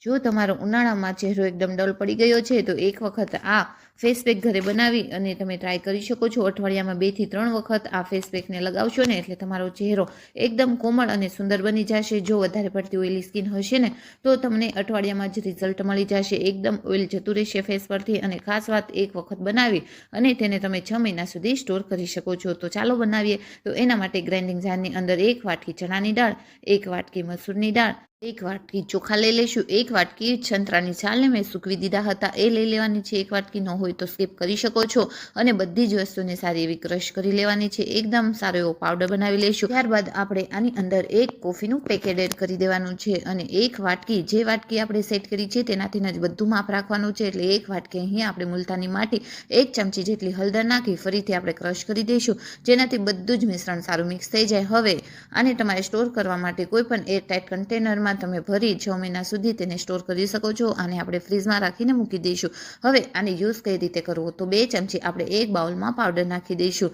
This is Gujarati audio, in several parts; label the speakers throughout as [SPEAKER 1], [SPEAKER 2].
[SPEAKER 1] જો તમારો ઉનાળામાં ચહેરો એકદમ ડલ પડી ગયો છે તો એક વખત આ ફેસ પેક ઘરે બનાવી અને તમે ટ્રાય કરી શકો છો. અઠવાડિયામાં 2 થી 3 વખત આ ફેસ પેકને લગાવશો ને એટલે તમારો ચહેરો એકદમ કોમળ અને સુંદર બની જશે. જો વધારે પડતી ઓઇલી સ્કિન હશે ને તો તમને અઠવાડિયામાં જ રિઝલ્ટ મળી જશે. એકદમ ઓઇલ જતું રહેશે ફેસ પરથી. અને ખાસ વાત, એક વખત બનાવી અને તેને તમે 6 મહિના સુધી સ્ટોર કરી શકો છો. તો ચાલો બનાવીએ. તો એના માટે ગ્રાઇન્ડિંગ જારની અંદર 1 વાટકી ચણાની દાળ, 1 વાટકી મસૂરની દાળ, 1 વાટકી ચોખા લઈ લઈશું, 1 વાટકી સંતરાની છાલને મેં સૂકવી દીધા હતા એ લઈ લેવાની છે. 1 વાટકી ન હોય તો સ્કીપ કરી શકો છો. અને બધી જ વસ્તુને સારી એવી ક્રશ કરી લેવાની છે. એકદમ સારો એવો પાવડર બનાવી લઈશું. ત્યારબાદ આપણે આની અંદર 1 કોફીનું પેકેટ એડ કરી દેવાનું છે. અને 1 વાટકી, જે વાટકી આપણે સેટ કરી છે તેનાથી જ બધું માપ રાખવાનું છે. એટલે 1 વાટકી અહીંયા આપણે મુલતાની માટી, 1 ચમચી જેટલી હળદર નાખી ફરીથી આપણે ક્રશ કરી દઈશું, જેનાથી બધું જ મિશ્રણ સારું મિક્સ થઈ જાય. હવે આને તમારે સ્ટોર કરવા માટે કોઈ પણ એરટાઇટ કન્ટેનરમાં તમે ભરી 6 મહિના સુધી તેને સ્ટોર કરી શકો છો. આને આપણે ફ્રીજમાં રાખીને મૂકી દઈશું. હવે આને યુઝ કઈ રીતે કરવો, તો 2 ચમચી આપણે 1 બાઉલમાં પાવડર નાખી દઈશું.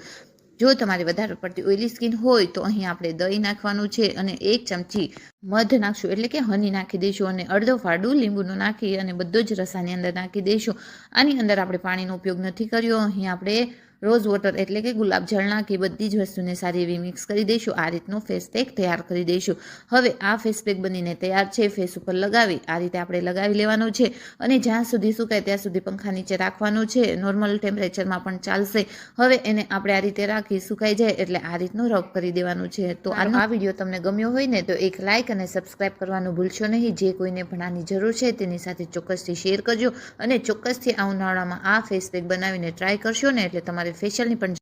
[SPEAKER 1] જો તમારે વધારે પડતી ઓઇલી સ્કિન હોય તો અહીં આપણે દહીં નાખવાનું છે અને 1 ચમચી મધ નાખશું, એટલે કે હની નાખી દઈશું. અને અડધો ફાડું લીંબુનું નાખી અને બધો જ રસ આની અંદર નાખી દઈશું. આની અંદર આપણે પાણીનો ઉપયોગ નથી કર્યો. અહીં આપણે રોઝ વોટર એટલે કે ગુલાબ જળ નાખી બધી જ વસ્તુને સારી એવી મિક્સ કરી દઈશું. આ રીતનો ફેસ પેક તૈયાર કરી દઈશું. હવે આ ફેસ પેક બનીને તૈયાર છે. ફેસ ઉપર લગાવી આ રીતે આપણે લગાવી લેવાનું છે. અને જ્યાં સુધી સુકાય ત્યાં સુધી પંખા નીચે રાખવાનું છે. નોર્મલ ટેમ્પરેચરમાં પણ ચાલશે. હવે એને આપણે આ રીતે રાખી સુકાઈ જાય એટલે આ રીતનું રબ કરી દેવાનું છે. તો આ વિડીયો તમને ગમ્યો હોય ને તો એક લાઇક અને સબસ્ક્રાઇબ કરવાનું ભૂલશો નહીં. જે કોઈને પણ આની જરૂર છે તેની સાથે ચોક્કસથી શેર કરજો. અને ચોક્કસથી આ ઉનાળામાં આ ફેસ પેક બનાવીને ટ્રાય કરશો ને એટલે તમારે ફેશિયલની પણ